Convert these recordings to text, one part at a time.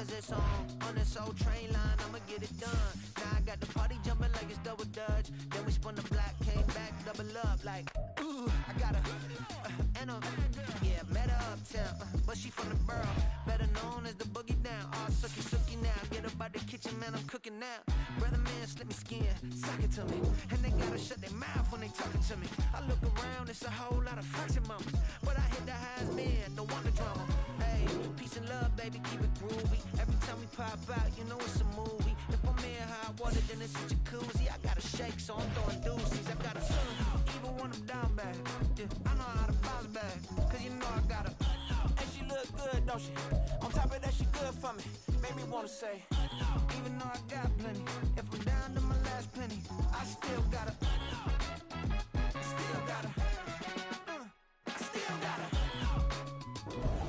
cause it's on this old train line, I'ma get it done. Now I got the party jumping like it's double dutch. Then we spun the block, came back, double up like, ooh, I got and yeah, met her uptown, but she from the borough, better known as the boogie down. All sookie now, get up out the kitchen, man, I'm cooking now. Brother man, slip me skin, suck it to me, and they gotta shut their mouth when they talking to me. I look around, it's a whole lot of fraction mamas, but I hit the highs, man, don't want the drama. Hey, peace and love, baby, keep it groovy. Every time we pop out, you know it's a movie. If I'm in hot water, then it's a jacuzzi. I gotta shake, so I'm throwing deuces. I gotta even when I'm down bad. Yeah, I know how to bounce back, cause you know I gotta. And she look good, don't she? On top of that, she good for me. Make me wanna say, even though I got plenty, if I'm down to my last penny, I still gotta.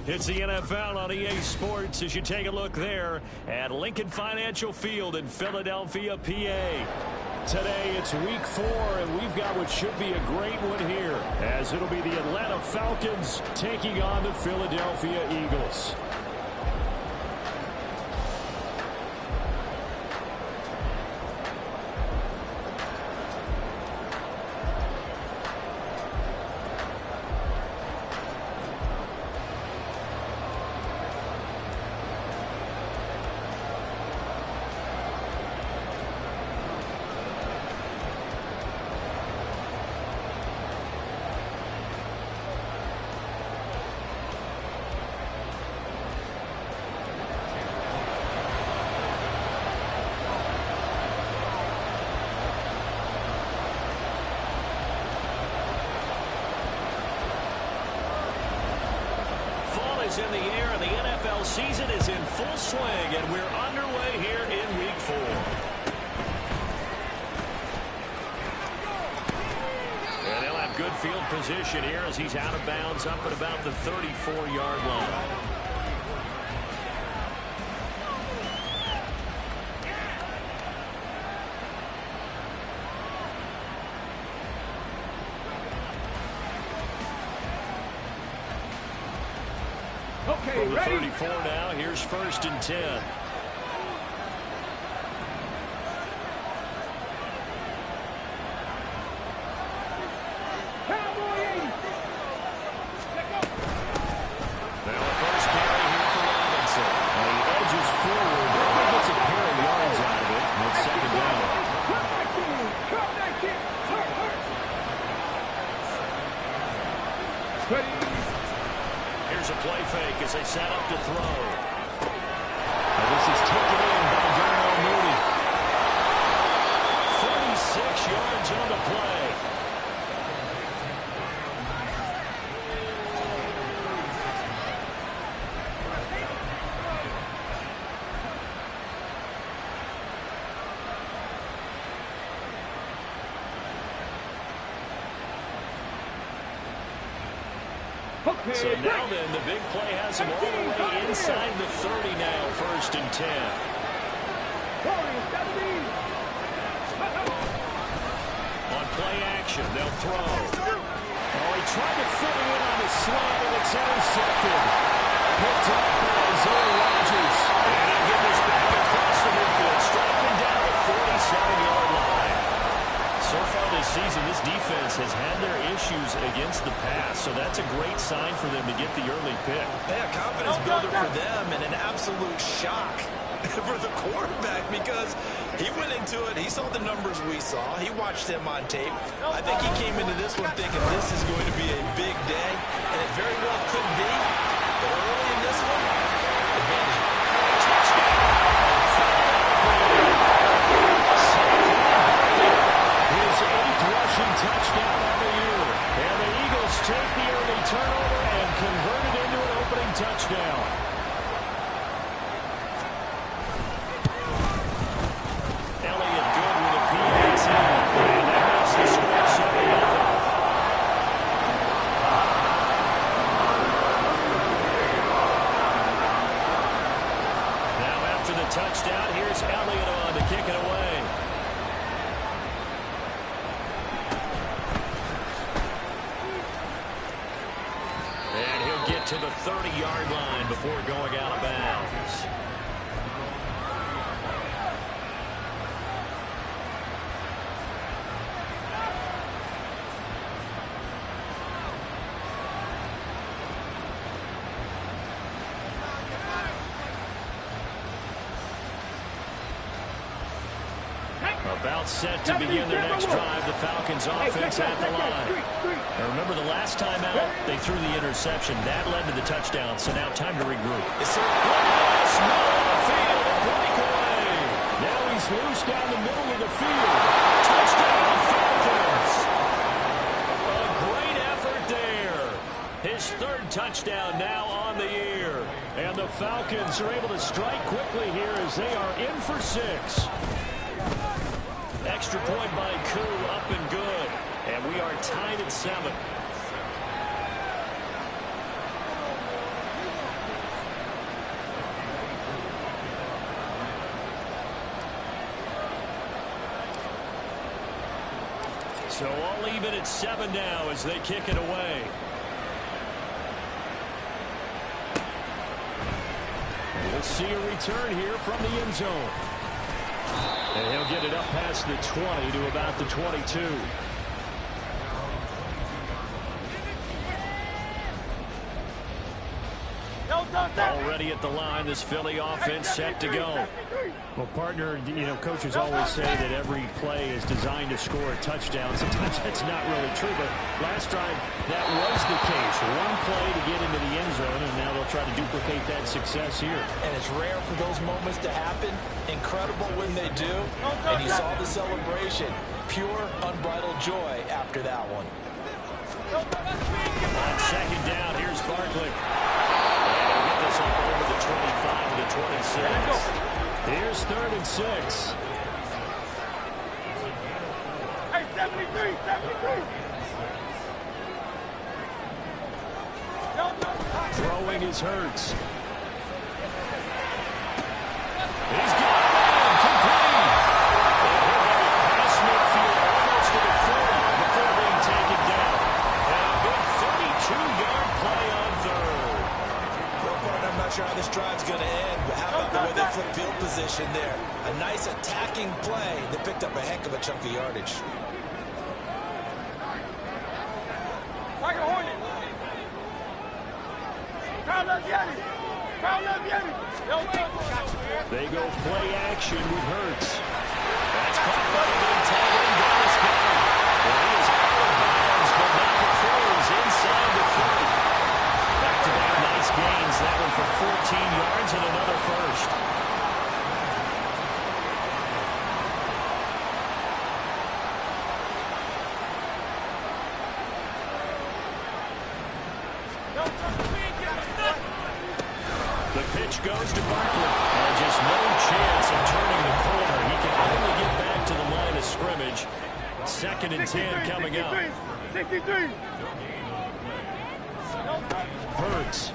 It's the NFL on EA Sports as you take a look there at Lincoln Financial Field in Philadelphia, PA. Today it's week 4, and we've got what should be a great one here, as it'll be the Atlanta Falcons taking on the Philadelphia Eagles. Is in the air, and the NFL season is in full swing, and we're underway here in week 4. And they'll have good field position here as he's out of bounds up at about the 34-yard line. From the 34 now, here's 1st and 10. Now the first carry here for Robinson. And he edges forward. He gets a pair of yards out of it. And it's 2nd down. Here's a play fake as they set up to throw. And this is taken in by Darnell Mooney. 46 yards on the play. So now then, the big play has him all the way inside the 30 now, 1st and 10. On play action, they'll throw. Oh, he tried to fit it in on the slant, and it's intercepted. Picked up by Zay Rodgers. And he'll get this back across the midfield, striking down the 47-yard line. So far this season, this defense has had their issues against the pass, so that's a great sign for them to get the early pick. Yeah, confidence builder for them, and an absolute shock for the quarterback because he went into it, he saw the numbers we saw, he watched them on tape. I think he came into this one thinking this is going to be a big day, and it very well could be, but early in this one, advantage. His 8th rushing touchdown of the year. And the Eagles take the early turnover and convert it into an opening touchdown. Elliott good with a PAT. And that makes the score 7-0. Now after the touchdown, here's Elliott on to kick it away. To the 30-yard line before going out of bounds. About set to begin their next drive. The Falcons offense at the line. Now remember the last time out, they threw the interception. That led to the touchdown, so now time to regroup. Yes, sir. Field, breakaway. Now he's loose down the middle of the field. Touchdown, Falcons. A great effort there. His third touchdown now on the year. And the Falcons are able to strike quickly here as they are in for 6. Extra point by Koo, up and good. And we are tied at 7. So all even at 7 now as they kick it away. We'll see a return here from the end zone. And he'll get it up past the 20 to about the 22. Already at the line, this Philly offense set to go. Well, partner, you know, coaches always say that every play is designed to score a touchdown. Sometimes that's not really true, but last drive, that was the case. One play to get into the end zone, and now they'll try to duplicate that success here. And it's rare for those moments to happen. Incredible when they do. And you saw the celebration. Pure, unbridled joy after that one. On second down, here's Barkley. This up over the 25 to the 26. Here's 3rd and 6. Hey, 73. Throwing is Hurts. He's got it. Complete. Pass midfield almost to the 40 before being taken down. And a big 32-yard play on 3rd. I'm not sure how this drive's going to end, but how about the way they flip field position there? A nice attacking play that picked up a heck of a chunk of yardage. They go play action with Hurts. That's caught by the big tight end, Dallas Goedert. Well, he is out of bounds, but not before he's inside the 30. Back-to-back nice gains. That one for 14 yards and another first. The pitch goes to Barkley. And just no chance of turning the corner. He can only get back to the line of scrimmage. 2nd and 10 coming up. 63. Hurts.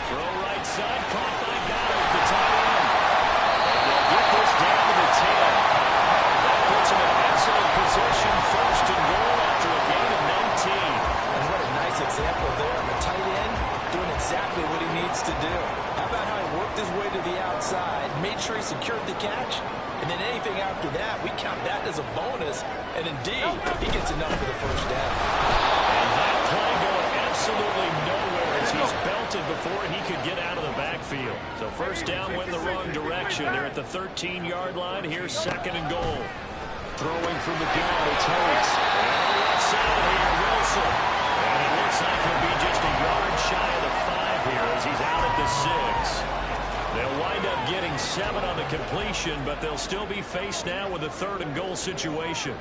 Throw right side, caught by Goddard, the tight end. And they'll get this down to the 10. That puts him in excellent position, 1st and goal after a gain of 19. And what a nice example there of a tight end doing exactly what he needs to do. How about how he worked his way to the outside, made sure he secured the catch, and then anything after that, we count that as a bonus. And indeed, he gets enough for the 1st down. And that play going absolutely nowhere as he's belted before he could get out of the backfield. So 1st down went the wrong direction. They're at the 13-yard line. Here's 2nd and goal. Throwing from the gun, it's Hurts. And on the left side here, Wilson. And it looks like he'll be just a yard shy of the 5 here as he's out at the 6. They'll wind up getting 7 on the completion, but they'll still be faced now with a 3rd and goal situation.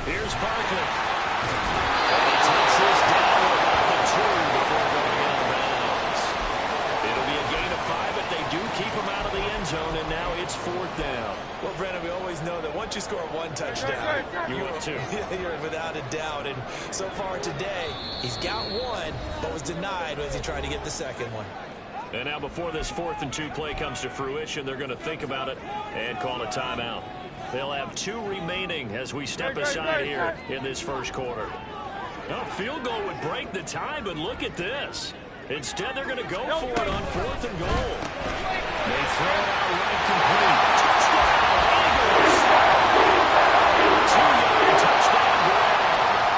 Here's Barkley. And he takes this down to about the 2 before going out of bounds. It'll be a gain of 5, but they do keep him out of the end zone, and now it's 4th down. Well, Brandon, we always know that once you score 1 touchdown, You win 2. You're without a doubt. And so far today, he's got 1, but was denied as he tried to get the 2nd one. And now before this 4th and 2 play comes to fruition, they're going to think about it and call a timeout. They'll have 2 remaining as we step aside here in this 1st quarter. A field goal would break the tie, but look at this. Instead, they're going to go for it on 4th and goal. They throw it out right complete. Touchdown, Eagles! 2-yard touchdown grab.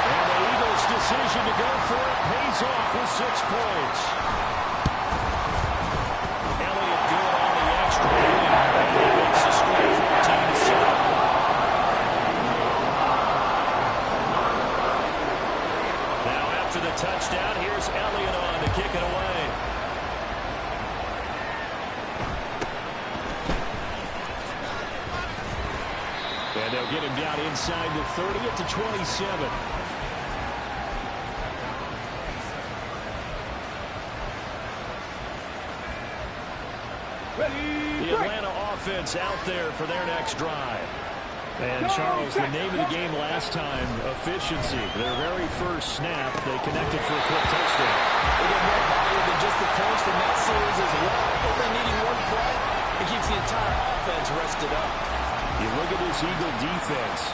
And they They'll get him down inside the 30 at the 27. The Atlanta offense out there for their next drive. And, Charles, the name of the game last time, efficiency. Their very first snap, they connected for a quick touchdown. They get more value than just the points from that series as well. Only needing one play, it keeps the entire offense rested up. You look at this Eagle defense.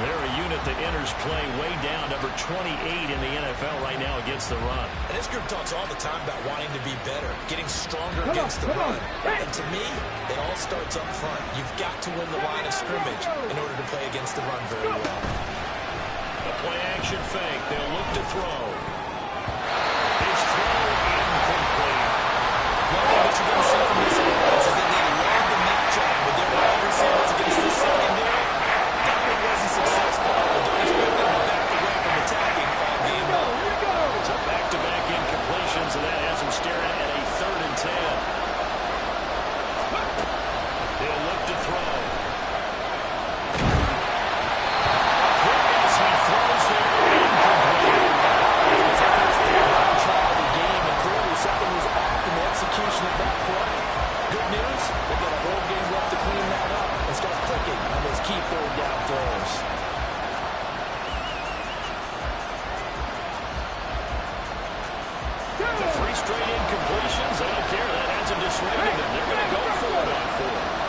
They're a unit that enters play way down, number 28 in the NFL right now against the run. And this group talks all the time about wanting to be better, getting stronger against the run. And to me, it all starts up front. You've got to win the line of scrimmage in order to play against the run very well. A play-action fake. They'll look to throw. His throw incomplete. One thing that you're going to see from this offense is that they love the matchup with their wide receivers against the secondary. That one wasn't successful, but don't expect them to back away from attacking all game long. So back-to-back incompletions, and that has him staring at a 3rd and 10. They'll look to throw. As he throws there, incomplete. It's the first thing about a trial of the game, and clearly something was off in the execution of that play. Good news, they've got a whole game left to clean that up and start clicking on those key 3rd down throws. The 3 straight incompletions, they don't care. That hasn't dissuaded them. They're going to go for it on 4.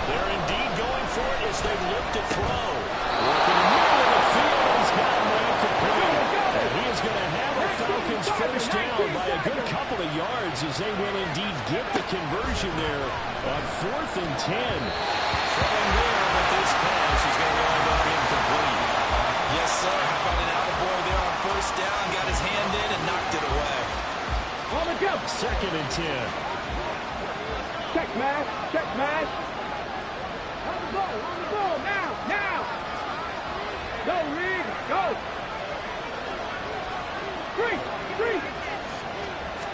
They're indeed going for it as they look to throw. Working in the middle of the field, he's got him right complete. And he is going to have a Falcons first down by a good couple of yards as they will indeed get the conversion there on 4th and 10. Throwing there, but this pass is going to wind up incomplete. Yes, sir. How about an attaboy there on 1st down? Got his hand in and knocked it away. 2nd and 10. Check, man. Check, man. On the ball, now. Go, Reed, go. 3.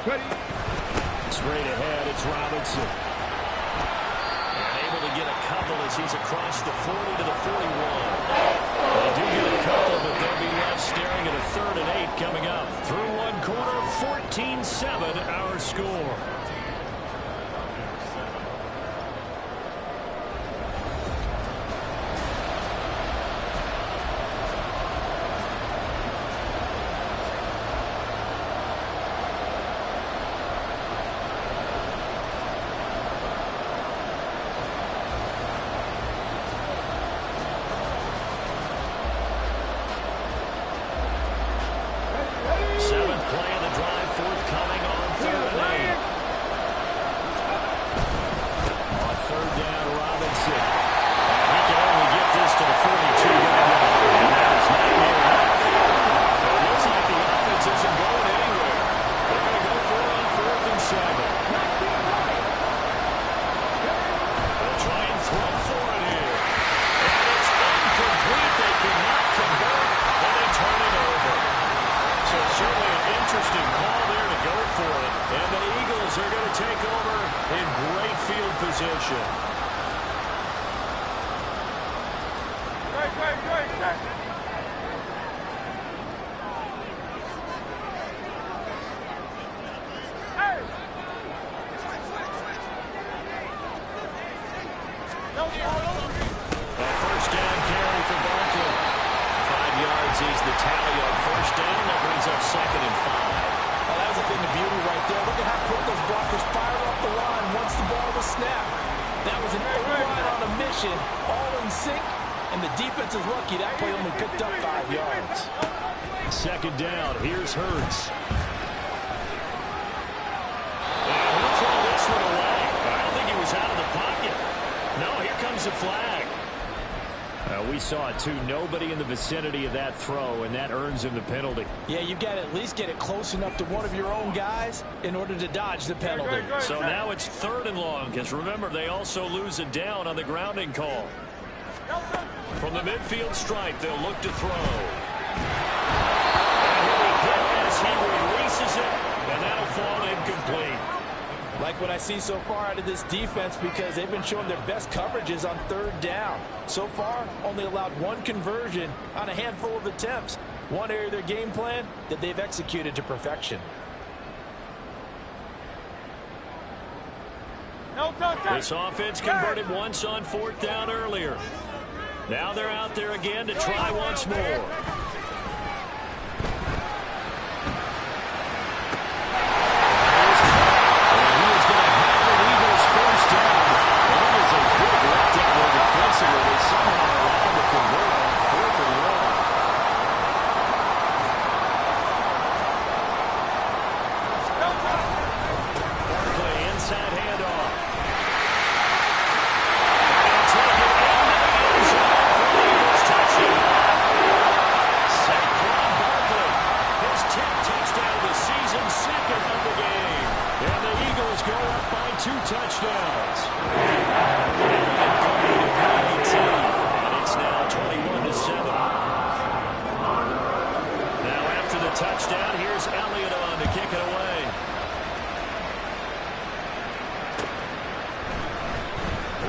Ready. Straight ahead, it's Robinson. And able to get a couple as he's across the 40 to the 41. They do get a couple, but they'll be left staring at a 3rd and 8 coming up. Through one quarter, 14-7 our score. we saw it too. Nobody in the vicinity of that throw, and that earns him the penalty. Yeah, you've got to at least get it close enough to one of your own guys in order to dodge the penalty. So now it's 3rd and long, because remember, they also lose it down on the grounding call. From the midfield stripe, they'll look to throw. And he'll be hit as he releases it, and that'll fall incomplete. Like what I see so far out of this defense, because they've been showing their best coverages on 3rd down. So far, only allowed 1 conversion on a handful of attempts. One area of their game plan that they've executed to perfection. This offense converted once on 4th down earlier. Now they're out there again to try once more.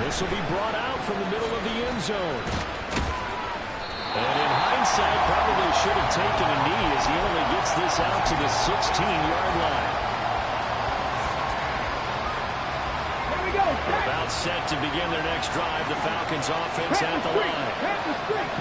This will be brought out from the middle of the end zone. And in hindsight, probably should have taken a knee as he only gets this out to the 16-yard line. Here we go. About set to begin their next drive. The Falcons offense at the line.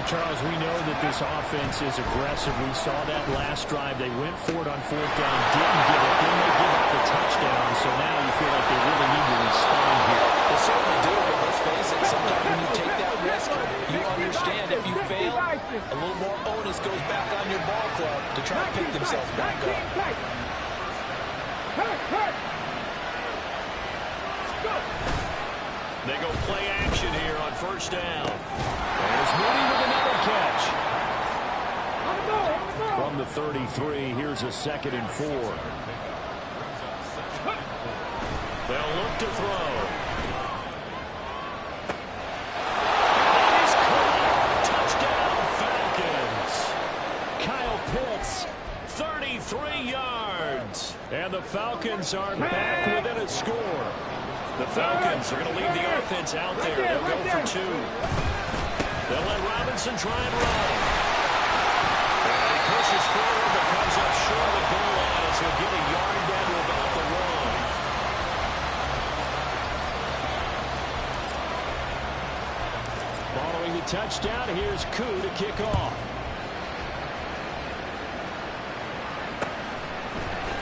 Charles, we know that this offense is aggressive. We saw that last drive. They went for it on 4th down, didn't get it. Then they give up the touchdown. So now you feel like they really need to respond here. They certainly do, but let's face it, sometimes when you take that risk, you understand if you fail, a little more onus goes back on your ball club to try to pick themselves back up. They go play action here on 1st down. There's Moody with another catch. From the 33, here's a 2nd and 4. They'll look to throw. Kyle Pitts, 33 yards. and the Falcons are back within a score. The Falcons are going to leave the offense out there. They'll go for 2. They'll let Robinson try and run. And he pushes forward but comes up short of the goal line as he'll get a yard down to about the 1. Following the touchdown, here's Koo to kick off.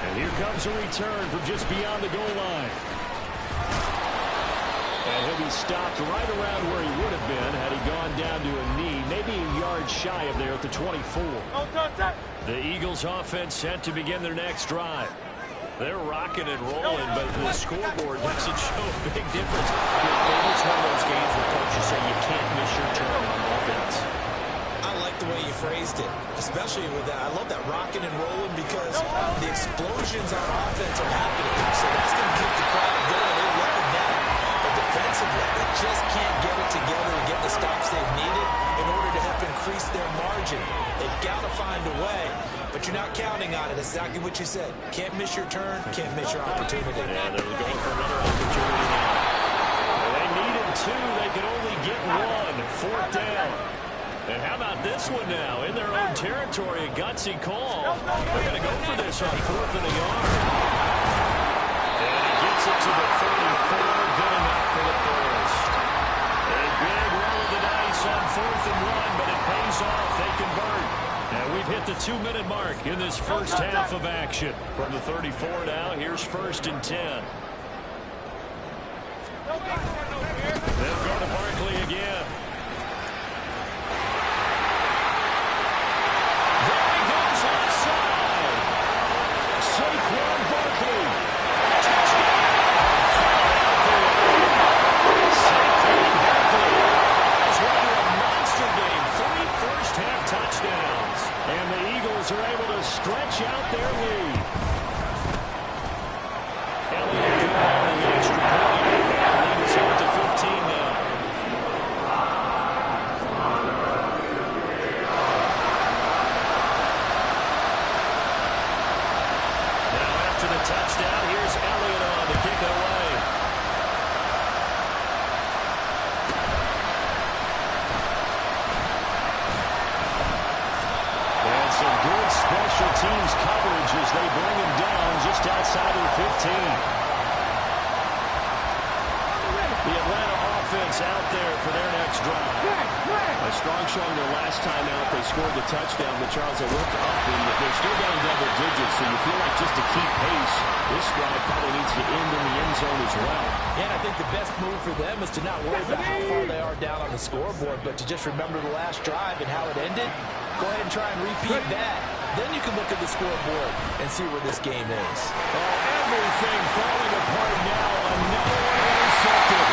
And here comes a return from just beyond the goal line. And he'll be stopped right around where he would have been had he gone down to a knee, maybe a yard shy of there at the 24. The Eagles offense set to begin their next drive. They're rocking and rolling, but the scoreboard doesn't show a big difference. Maybe it's one of those games where coaches say you can't miss your turn on offense. I like the way you phrased it, especially with that. I love that rocking and rolling because the explosions on offense are happening. So that's going to keep the crowd going. They love that. But defensively, they just can't get it together and get the stops they've needed in order to help increase their margin. They've got to find a way. But you're not counting on it. Exactly what you said. Can't miss your turn, can't miss your opportunity. Yeah, they're going for another opportunity now. They needed 2. They could only get 1. 4th down. And how about this one now? In their own territory, a gutsy call. They're going to go for this on 4th and a yard. And he gets it to the 34. Good enough for the first. A big roll of the dice on 4th and 1, but it pays off. They convert. And we've hit the 2-minute mark in this first half of action. From the 34 now, here's 1st and 10. They'll go to Barkley again. There he goes outside. Saquon Barkley. Touchdown. Saquon Barkley has run a monster game The Atlanta offense out there for their next drive. A strong showing their last time out. They scored the touchdown, but Charles, they looked up and they're still down double digits, so you feel like just to keep pace, this drive probably needs to end in the end zone as well. And I think the best move for them is to not worry about how far they are down on the scoreboard, but to just remember the last drive and how it ended. Go ahead and try and repeat that. Then you can look at the scoreboard and see where this game is. Oh, everything falling apart now. Another one intercepted.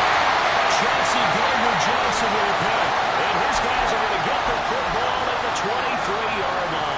Chelsea Gardner-Johnson will pick. And his guys are going to get the football at the 23-yard line.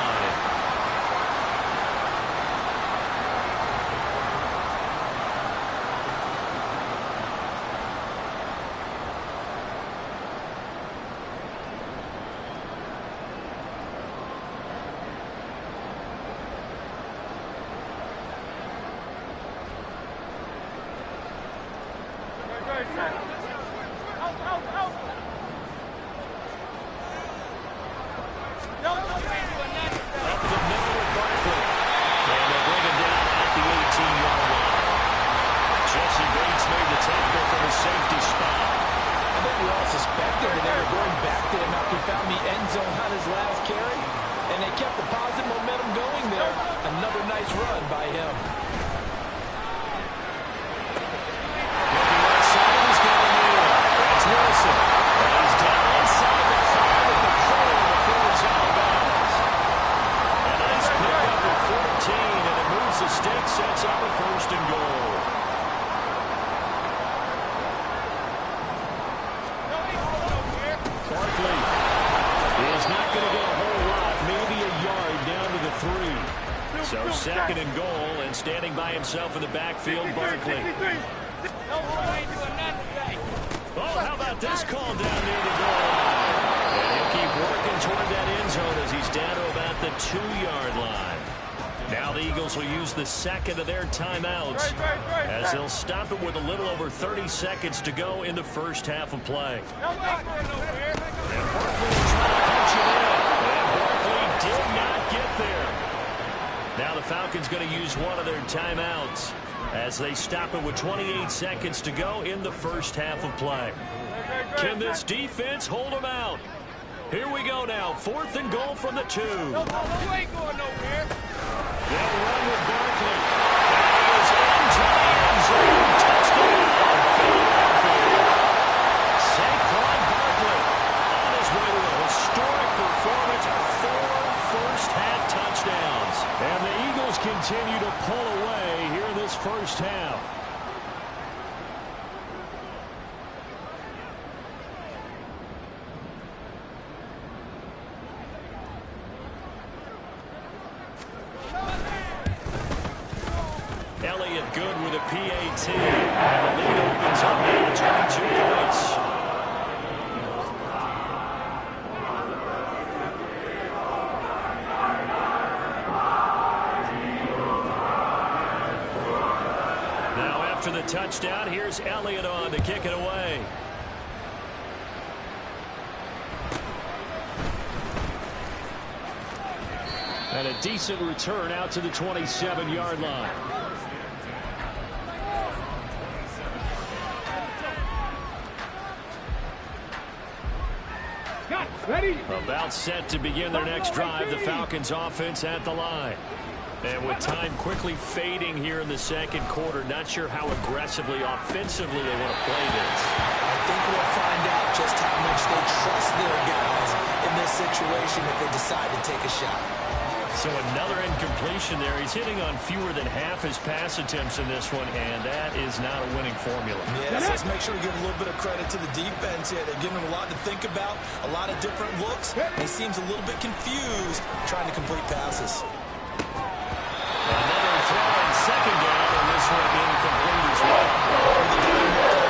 So second and goal, and standing by himself in the backfield, Barkley. Oh, how about this call down near the goal line? And he'll keep working toward that end zone as he's down to about the 2-yard line. Now the Eagles will use the second of their timeouts as they'll stop it with a little over 30 seconds to go in the first half of play. And Barkley will try to punch it in. And Barkley did not get there. Now the Falcons going to use one of their timeouts as they stop it with 28 seconds to go in the first half of play. Can this defense hold them out? Here we go now. 4th and goal from the 2. No, ain't going nowhere. They'll run with Barkley. And he is into the end zone. Touchdown, Philadelphia. Saquon Barkley on his way to a historic performance. 4 first-half touchdowns. And the Eagles continue to pull away here in this first half. Elliott good with a PAT. And the lead opens up now to 22 points. Now after the touchdown, here's Elliott on to kick it away. And a decent return out to the 27-yard line. Ready? About set to begin their next drive, the Falcons offense at the line. And with time quickly fading here in the second quarter, not sure how aggressively, offensively they want to play this. I think we'll find out just how much they trust their guys in this situation if they decide to take a shot. So another incompletion there. He's hitting on fewer than half his pass attempts in this one, and that is not a winning formula. Yes, let's make sure to give a little bit of credit to the defense here. They're giving him a lot to think about, a lot of different looks. He seems a little bit confused trying to complete passes. Another throw on second down, and this one incomplete as well.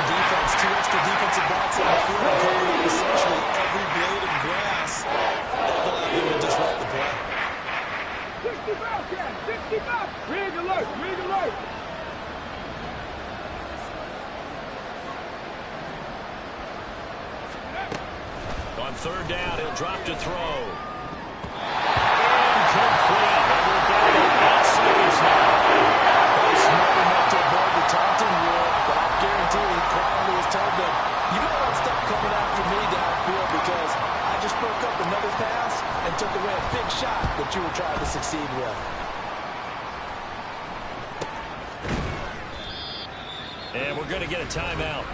Defense, 2 extra defensive backs on the field, covering up essentially every blade of grass. That allowed them to disrupt the play. 60 back, 60 back. Rig alert, rig alert. On third down, he'll drop to throw. Incomplete. And we're down to 8 seconds now. Smart enough to And we're going to get a timeout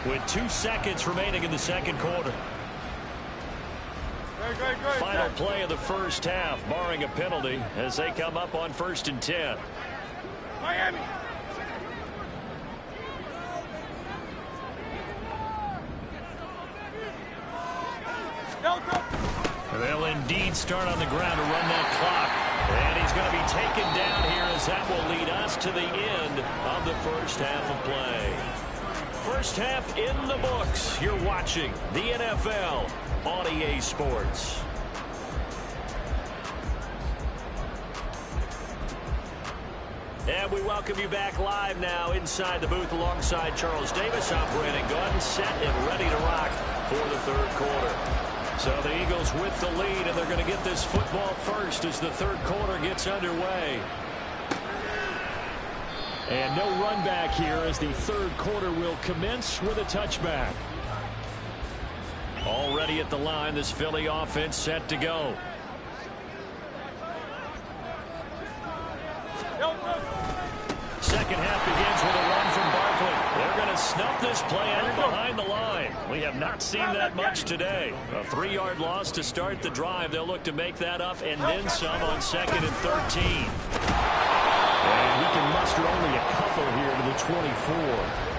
with 2 seconds remaining in the second quarter. Final play of the first half, barring a penalty, as they come up on 1st and 10. Miami. They'll indeed start on the ground to run that clock. And he's going to be taken down here, as that will lead us to the end of the first half of play. First half in the books. You're watching the NFL on EA Sports. And we welcome you back live now inside the booth alongside Charles Davis, operating gun, set and ready to rock for the third quarter. So the Eagles with the lead, and they're going to get this football first as the third quarter gets underway. And no run back here as the third quarter will commence with a touchback. Already at the line, this Philly offense set to go. Second half begins with a run from Barkley. They're going to snuff this play out behind the line. We have not seen that much today. A 3-yard loss to start the drive. They'll look to make that up and then some on 2nd and 13. And he can muster only a couple here to the 24.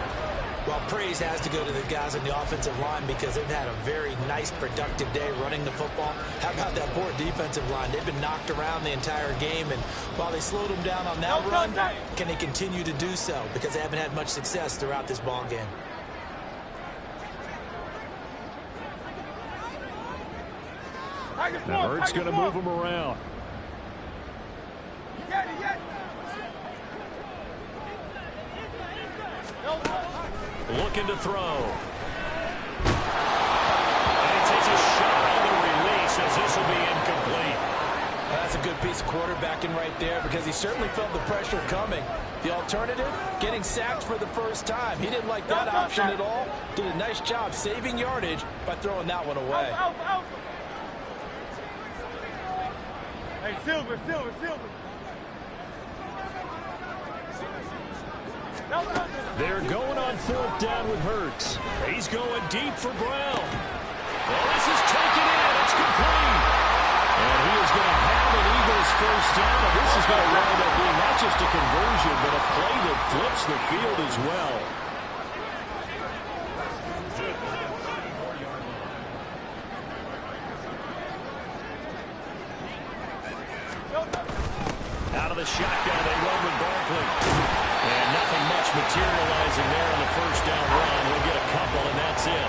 Well, praise has to go to the guys on the offensive line because they've had a very nice, productive day running the football. How about that poor defensive line? They've been knocked around the entire game, and while they slowed them down on that run, can they continue to do so? Because they haven't had much success throughout this ball game. Now Hurts going to move him around. Looking to throw. And he takes a shot on the release, as this will be incomplete. That's a good piece of quarterbacking right there, because he certainly felt the pressure coming. The alternative, getting sacked for the first time. He didn't like that option at all. Did a nice job saving yardage by throwing that one away. Hey, Silver. They're going on 4th down with Hurts. He's going deep for Brown. Well, this is taken in. It's complete. And he is going to have an Eagles first down. And this is going to wind up being not just a conversion, but a play that flips the field as well. Out of the shotgun, they run with Barkley. And nothing much materializing there on the first down run. We'll get a couple, and that's it.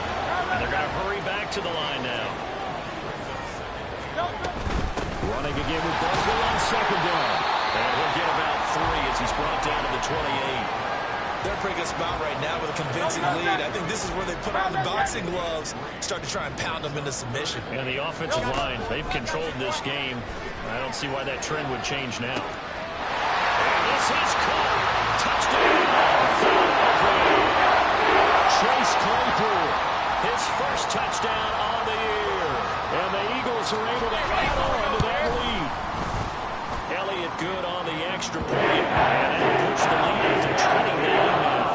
And they're going to hurry back to the line now. Running again with Barkley on 2nd down. And he'll get about 3 as he's brought down to the 28. They're a pretty good spot right now with a convincing lead. I think this is where they put on the boxing gloves, start to try and pound them into submission. And the offensive line, they've controlled this game. I don't see why that trend would change now. And this is caught. Touchdown. Chase Claypool. His first touchdown on the year. And the Eagles are able to add on to that lead. Elliott good on the extra point. And that'll push the lead up to 29 now.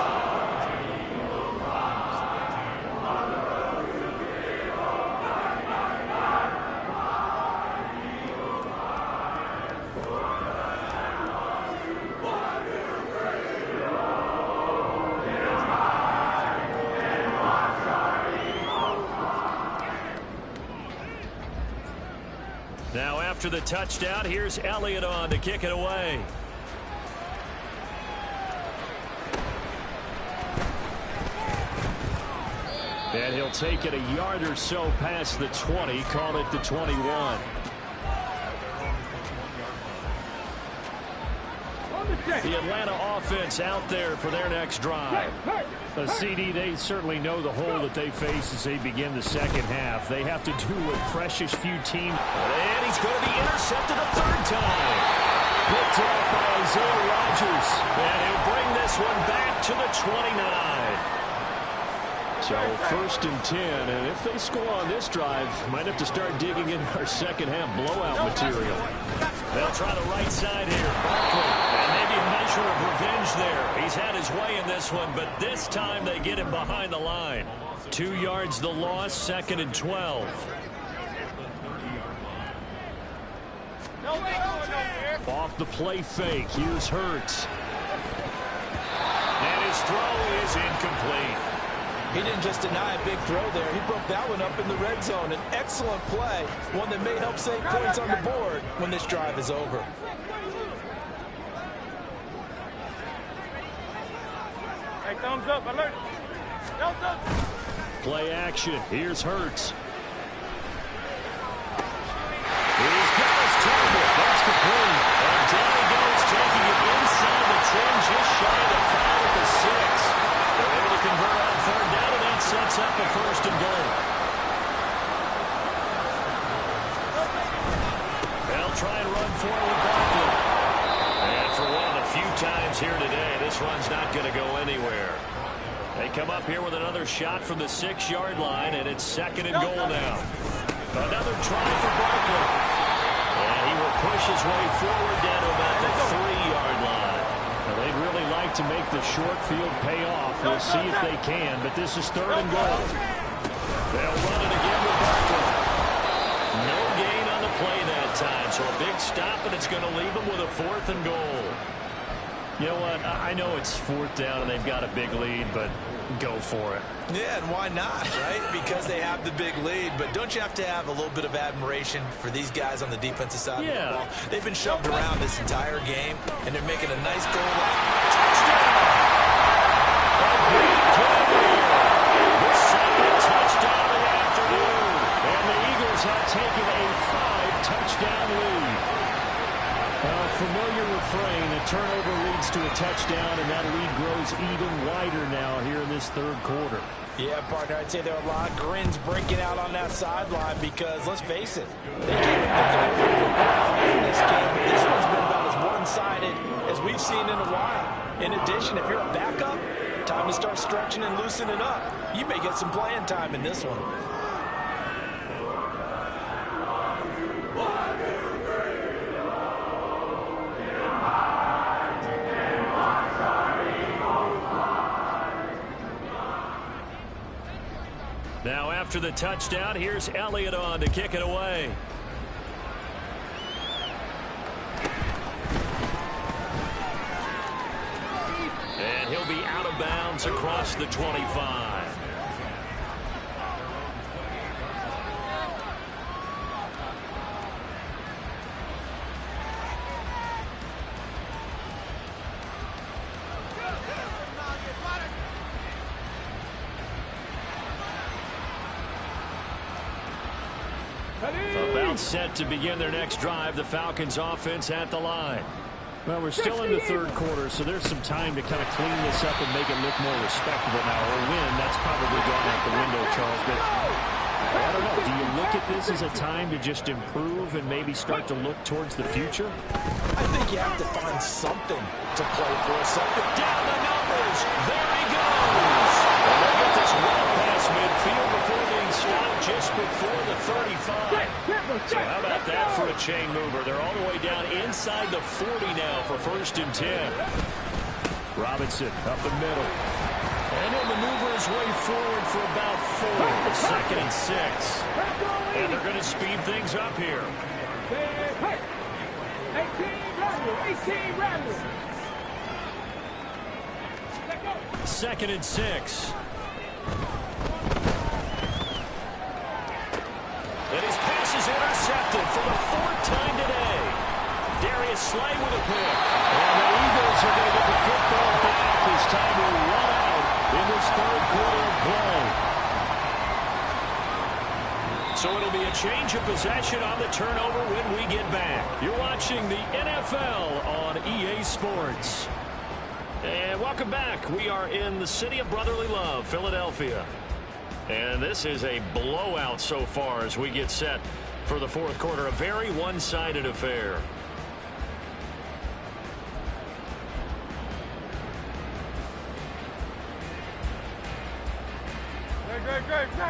Now after the touchdown, here's Elliott on to kick it away. And he'll take it a yard or so past the 20, call it the 21. The Atlanta offense out there for their next drive. The CD, they certainly know the hole that they face as they begin the second half. They have to do what precious few teams. And he's going to be intercepted a 3rd time. Picked off by Isaiah Rodgers. And he'll bring this one back to the 29. So 1st and 10, and if they score on this drive, might have to start digging in our second half blowout material. They'll try the right side here. Barkley, and maybe a measure picture of revenge there. He's had his way in this one, but this time they get him behind the line. 2 yards the loss, 2nd and 12. Off the play fake, here's Hurts. And his throw is incomplete. He didn't just deny a big throw there. He broke that one up in the red zone. An excellent play, one that may help save points on the board when this drive is over. Hey, thumbs up, alert. Thumbs up. Play action, here's Hurts. He's got his target. That's complete. And down he goes, taking it inside the 10, just shy of the 5 at the 6. They're able to convert on 3rd down, and that sets up a 1st and goal. They'll try and run forward Barkley. And for one of the few times here today, this run's not going to go anywhere. They come up here with another shot from the 6-yard line, and it's 2nd and goal now. Another try for Barkley. And he will push his way forward down to about the 3-yard line. Now, they'd really like to make the short field pay off. We'll see if they can, but this is 3rd and goal. They'll run it again with Barkley. No gain on the play that time, so a big stop, and it's going to leave them with a 4th and goal. You know what? I know it's 4th down and they've got a big lead, but go for it. Yeah, and why not, right? Because they have the big lead. But don't you have to have a little bit of admiration for these guys on the defensive side of the ball? They've been shoved around this entire game, and they're making a nice goal line. Touchdown! The 2nd touchdown of the afternoon. And the Eagles have taken a 5-touchdown lead. Familiar refrain, a turnover leads to a touchdown, and that lead grows even wider now here in this 3rd quarter. Yeah, partner, I'd say there are a lot of grins breaking out on that sideline because, let's face it, they came in this game, but this one's been about as one-sided as we've seen in a while. In addition, if you're a backup, time to start stretching and loosening up. You may get some playing time in this one. Now after the touchdown, here's Elliott on to kick it away. And he'll be out of bounds across the 25. About set to begin their next drive. The Falcons offense at the line. Well, we're still in the 3rd quarter, so there's some time to kind of clean this up and make it look more respectable now. Or win, that's probably gone out the window, Charles. But I don't know. Do you look at this as a time to just improve and maybe start to look towards the future? I think you have to find something to play for. Something down the numbers. There he goes. And they'll get this well past midfield before being stopped just before the 35. So how about that for a chain mover? They're all the way down inside the 40 now for 1st and 10. Robinson up the middle. And he'll maneuver his way forward for about 4. 2nd and 6. And they're going to speed things up here. 2nd and 6. And his pass is intercepted for the 4th time today. Darius Slay with a pick. And the Eagles are going to get the football back as time will run out in this 3rd quarter of play. So it'll be a change of possession on the turnover when we get back. You're watching the NFL on EA Sports. And welcome back. We are in the city of brotherly love, Philadelphia. And this is a blowout so far as we get set for the 4th quarter. A very one-sided affair.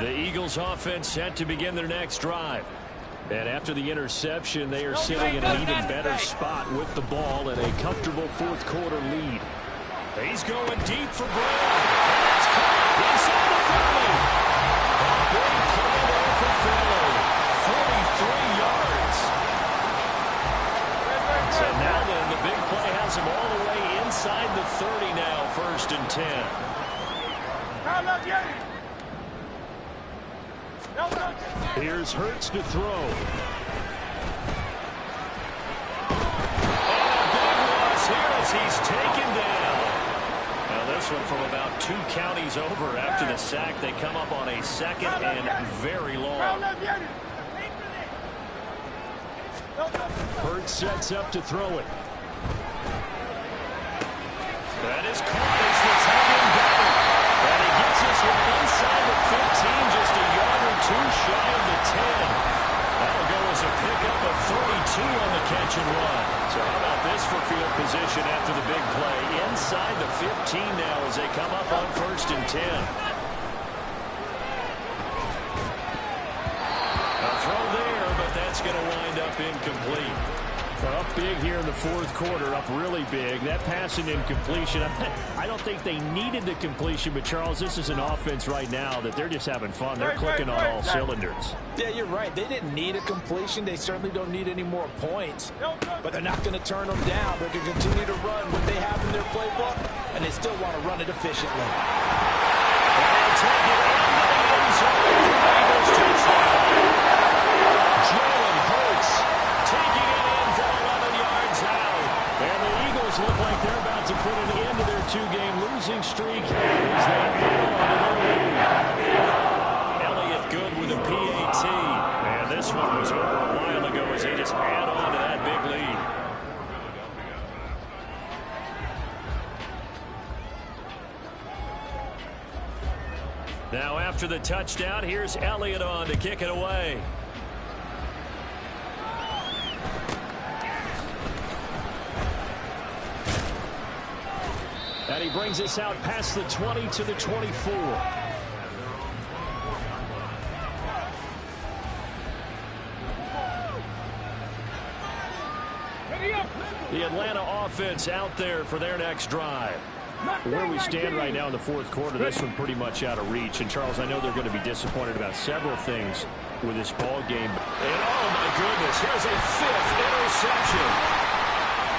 The Eagles offense set to begin their next drive. And after the interception, they are sitting in an even better spot with the ball and a comfortable fourth quarter lead. He's going deep for Brown. And it's caught inside the 30. A big play there for Philly. 43 yards. So now then, the big play has him all the way inside the 30 now, 1st and 10. Here's Hurts to throw. And a big loss here as he's taken down. Now this one from about 2 counties over after the sack. They come up on a 2nd and very long. Hurts sets up to throw it. That is caught. It's the tight end guy. And he gets this one inside the 15, just a yard or 2 shy of the 10. That'll go as a pickup of 32 on the catch and run. So how about this for field position after the big play? Inside the 15 now as they come up on 1st and 10. A throw there, but that's going to wind up incomplete. Up big here in the fourth quarter, up really big. That pass and incompletion, I don't think they needed the completion, but Charles, this is an offense right now that they're just having fun. They're clicking on all cylinders. Yeah, you're right. They didn't need a completion. They certainly don't need any more points, but they're not going to turn them down. They're going to continue to run what they have in their playbook, and they still want to run it efficiently. And they take it into the end zone for the Eagles touchdown. Jalen Hurts taking it in for 11 yards out. And the Eagles look like they're about to put an end to their 2-game losing streak as they add on to their lead. Elliott good with a PAT. And this one was over a while ago as they just add on to that big lead. Now after the touchdown, here's Elliott on to kick it away. And he brings us out past the 20 to the 24. The Atlanta offense out there for their next drive. Where we stand right now in the fourth quarter, this one pretty much out of reach. And, Charles, I know they're going to be disappointed about several things with this ball game. And, oh, my goodness, here's a 5th interception.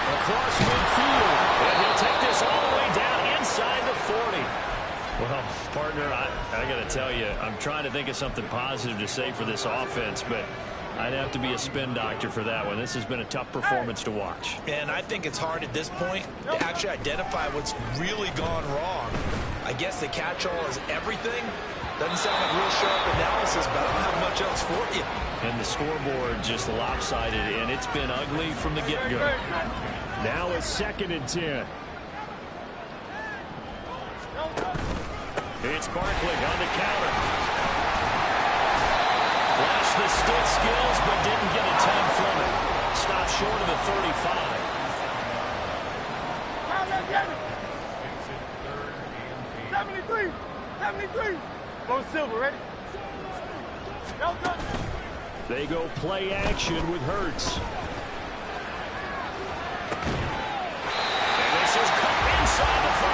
Across midfield. And he'll take this all the way down inside the 40. Well, partner, I got to tell you, I'm trying to think of something positive to say for this offense, but I'd have to be a spin doctor for that one. This has been a tough performance to watch. And I think it's hard at this point to actually identify what's really gone wrong. I guess the catch-all is everything. Doesn't sound like real sharp analysis, but I don't have much else for you. And the scoreboard just lopsided, and it's been ugly from the get-go. Now it's 2nd and 10. It's Barkley on the counter. Flashed the stick skills, but didn't get a ton from it. Stopped short of the 35. 73. 73. Go Silver, ready? They go play action with Hurts. And this is caught inside the 5.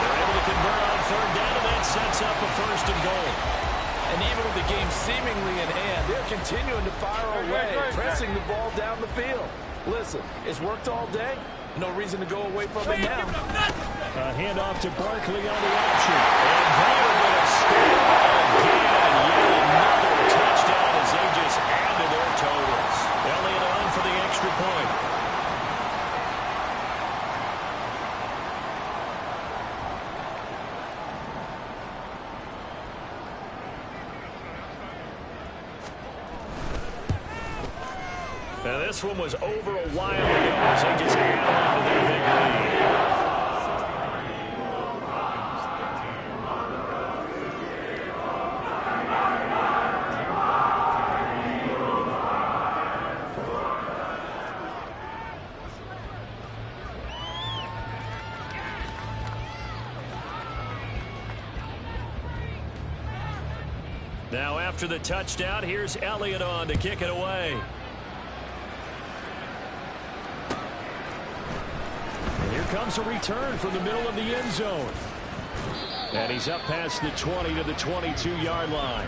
They're able to convert on 3rd down, and that sets up a 1st and goal. And even with the game seemingly in hand, they're continuing to fire away, pressing the ball down the field. Listen, it's worked all day. No reason to go away from it now. A handoff to Barkley on the option. And they're going to score again. Yet another touchdown as they just add to their totals. Elliott on for the extra point. Now this one was over a while ago as they just add on to their big lead. Now after the touchdown, here's Elliott on to kick it away. And here comes a return from the middle of the end zone. And he's up past the 20 to the 22-yard line.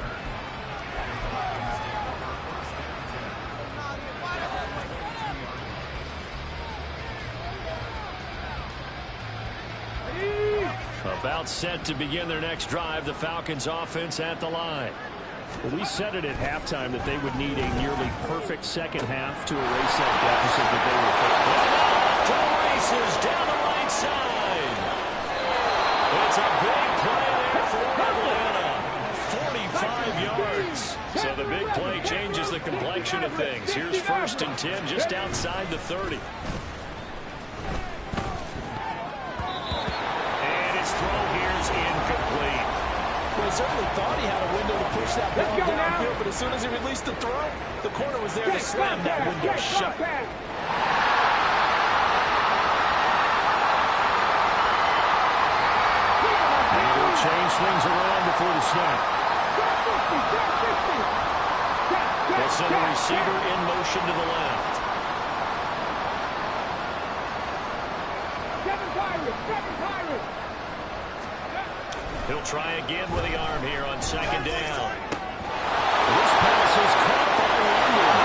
About set to begin their next drive, the Falcons offense at the line. Well, we said it at halftime that they would need a nearly perfect second half to erase that deficit that they were facing. Races down the right side. It's a big play there for Atlanta. 45 yards. So the big play changes the complexion of things. Here's 1st and 10 just outside the 30. He certainly thought he had a window to push that ball downfield, but as soon as he released the throw, the corner was there to slam that window shut. They'll change things around before the snap. They'll send a receiver in motion to the left. He'll try again with the arm here on 2nd down. This pass is caught by London.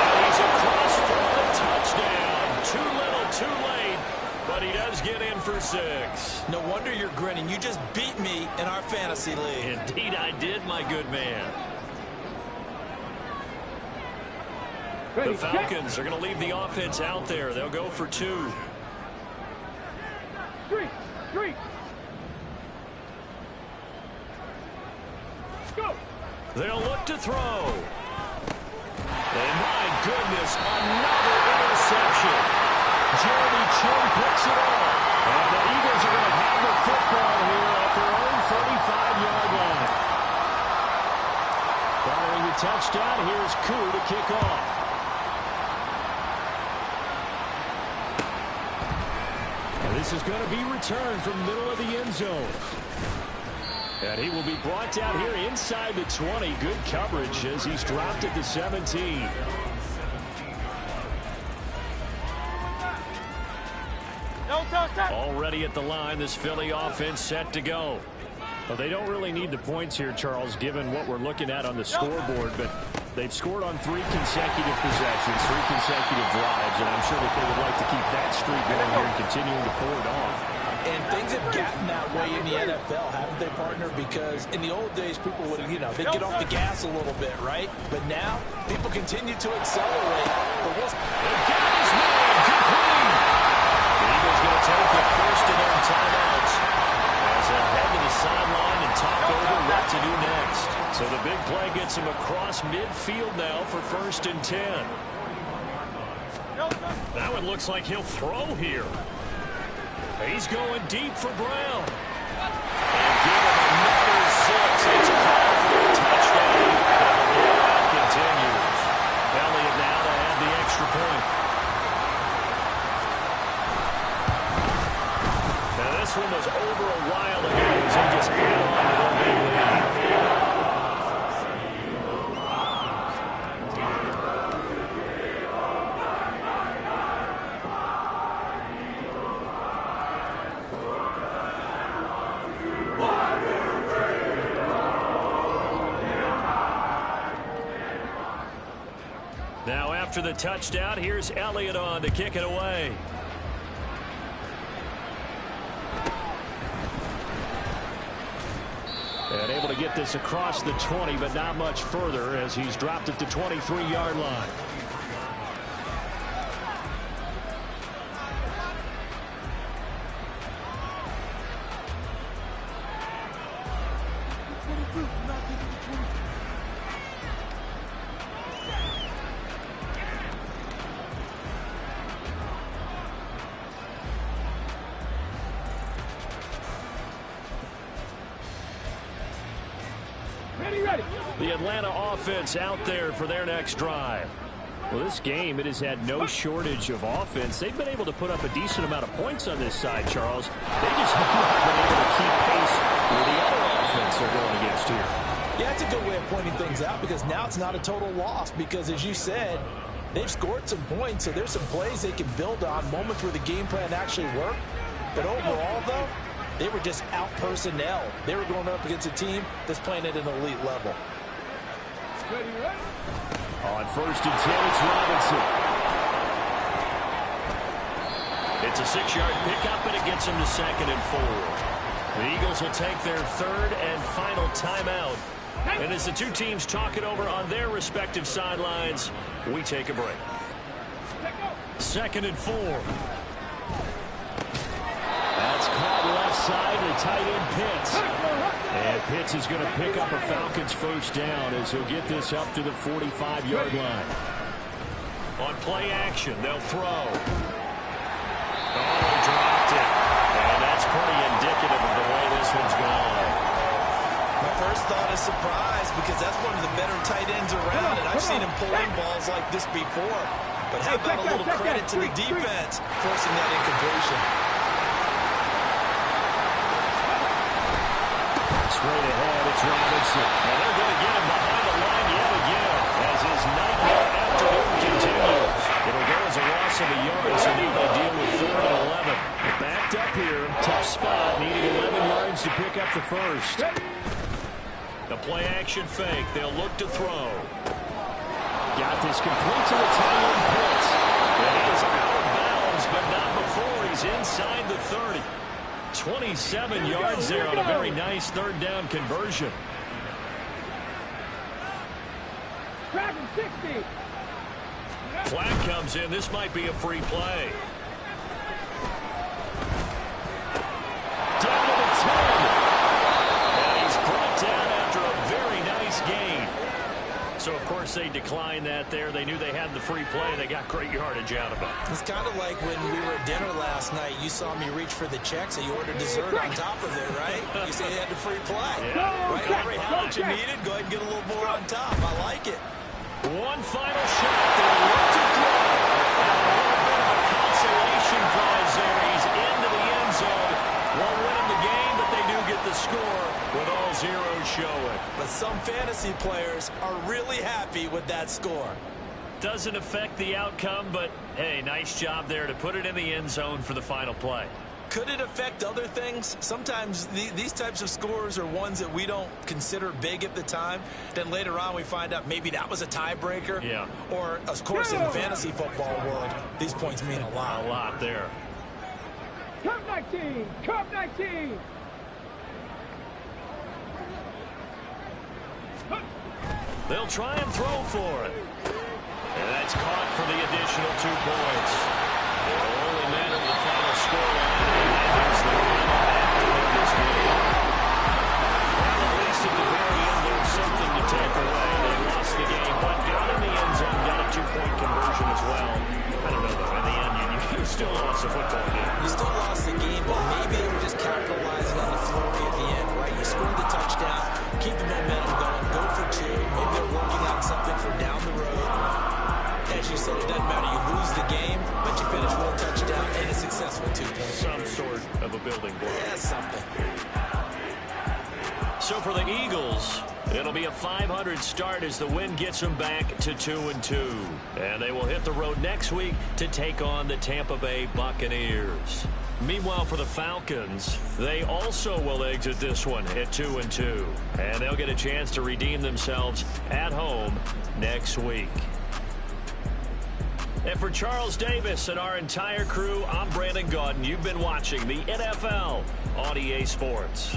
And he's across for the touchdown. Too little, too late, but he does get in for 6. No wonder you're grinning. You just beat me in our fantasy league. Indeed I did, my good man. The Falcons are going to leave the offense out there. They'll go for 2. 3. Go. They'll look to throw. And my goodness, another interception. Jeremy Chin picks it off. And the Eagles are going to have the football here at their own 45-yard line. Following the touchdown, here's Koo to kick off. And this is going to be returned from the middle of the end zone. And he will be brought down here inside the 20. Good coverage as he's dropped at the 17. Already at the line, this Philly offense set to go. Well, they don't really need the points here, Charles, given what we're looking at on the scoreboard, but they've scored on 3 consecutive possessions, 3 consecutive drives, and I'm sure that they would like to keep that streak going here and continuing to pour it on. And things have gotten that way in the NFL, haven't they, partner? Because in the old days, people would, they'd get off the gas a little bit, right? But now, people continue to accelerate. The gap is made, complete. The Eagles going to take the first of their timeouts as they head to the sideline and talk over what to do next. So the big play gets him across midfield now for 1st and 10. Now it looks like he'll throw here. He's going deep for Brown. And give him another 6. It's called for a touchdown. And the blowout continues. Elliott now to have the extra point. Now this one was over a while ago as he just hit on to their big lead. Now after the touchdown, here's Elliott on to kick it away. And able to get this across the 20, but not much further as he's dropped at the 23-yard line. The Atlanta offense out there for their next drive. Well, this game, it has had no shortage of offense. They've been able to put up a decent amount of points on this side, Charles. They just have not been able to keep pace with the other offense they're going against here. Yeah, that's a good way of pointing that's not a total loss because, as you said, they've scored some points, so there's some plays they can build on, moments where the game plan actually worked. But overall, though, they were just out personnel. They were going up against a team that's playing at an elite level. On 1st and 10, it's Robinson. It's a 6-yard pickup, and it gets them to 2nd and 4. The Eagles will take their 3rd and final timeout. And as the two teams talk it over on their respective sidelines, we take a break. 2nd and 4. That's caught left side to tight end Pitts. And Pitts is going to pick up a Falcons 1st down as he'll get this up to the 45-yard line. On play action, they'll throw. Oh, he dropped it. And that's pretty indicative of the way this one's gone. My first thought is surprise because that's one of the better tight ends around, and I've seen him pull in balls like this before. But how about a little credit to the defense forcing that incompletion? Straight ahead, it's Robinson. And they're going to get him behind the line yet again as his nightmare afternoon continues. It'll go as a loss of a yard, so now they deal with 4th and 11. Backed up here, tough spot, needing 11 yards to pick up the 1st. The play action fake. They'll look to throw. Got this complete to the tight end Pitts. And he is out of bounds, but not before he's inside the 30. 27 yards there on a very nice 3rd down conversion. Dragon 60. Flag comes in. This might be a free play. Down to the 10. And he's brought down after a very nice gain. So, of course, they declined that there. They knew they had the free play. They got great yardage out of it. It's kind of like when we were at dinner last night. You saw me reach for the check, so you ordered dessert on top of it, right? You said you had the free play. Yeah. Right? How much you needed, go ahead and get a little more on top. I like it. One final shot. They'll look to throw. And a little bit of a consolation prize there. He's into the end zone. Won't win him the game, but they do get the score with all zeros showing. But some fantasy players are really happy with that score. Doesn't affect the outcome, but, hey, nice job there to put it in the end zone for the final play. Could it affect other things? Sometimes these types of scores are ones that we don't consider big at the time. Then later on we find out maybe that was a tiebreaker. Yeah. Or, of course, in the fantasy football world, these points mean a lot. A lot there. Cup 19. Cup 19. They'll try and throw for it. And that's caught for the additional 2 points. It will only matter the final scoreline, and that is the final act of this game. Well, at least at the very end, there's something to take away. They lost the game, but got in the end zone, got a 2-point conversion as well. I don't know, though. In the end, you still lost the football game. You still lost the game, but maybe they were just capitalizing on the flurry at the end, right? You scored the touchdown, keep the momentum going, go for 2. Maybe they're working on something for down the road. As you said, it doesn't matter. You lose the game, but you finish with a touchdown and a successful 2 points. Some sort of a building block. Yeah, something. So for the Eagles, it'll be a 500 start as the win gets them back to 2-2. And they will hit the road next week to take on the Tampa Bay Buccaneers. Meanwhile, for the Falcons, they also will exit this one at 2-2. And they'll get a chance to redeem themselves at home next week. And for Charles Davis and our entire crew, I'm Brandon Gaudin. You've been watching the NFL on EA Sports.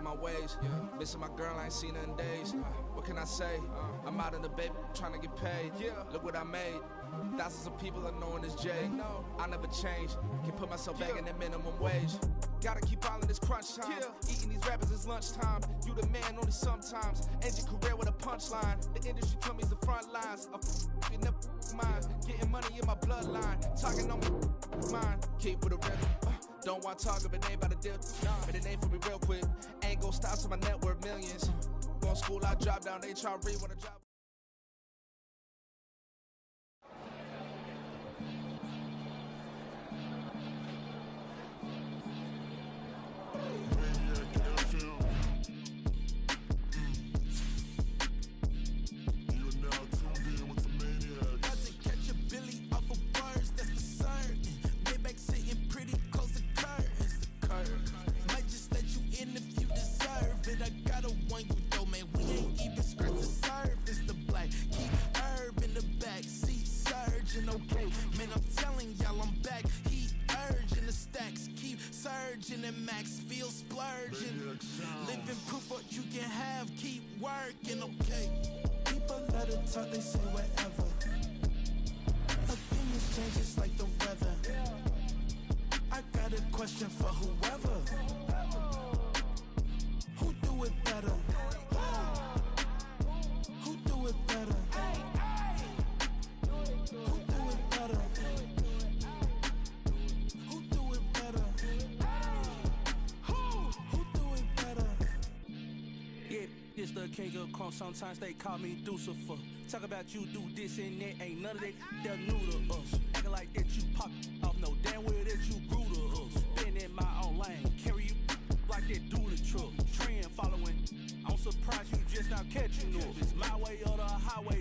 on my ways. Missing my girl, I ain't seen her in days. What can I say? I'm out in the baby, trying to get paid. Look what I made. Thousands of people are knowing this Jay. I never change. Can put myself back in that minimum wage. Gotta keep all in this crunch time. Eating these rappers is lunchtime. You the man only sometimes. End your career with a punchline. The industry told me it's the front lines. You never mine. Getting money in my bloodline. Talking on my mind. Keep with a real. Don't want to talk if it ain't about to deal. But it ain't for me real quick. Ain't gon' stop so my net worth millions. Going school, I drop down. They try to read when I drop. And max feel splurging. Living proof what you can have, keep working, okay? People let it talk, they say whatever. Opinions change just like the weather. I got a question for whoever. Who do it better? Who do it better? Who do it better? This the king of crunk, sometimes they call me Lucifer. Talk about you do this and that, ain't none of that, they're new to us. Acting like that you pop off, no damn well that you grew to us. Been in my own lane, carry you like that do the truck. Trend following, I'm surprised you just now catching up. It's my way or the highway.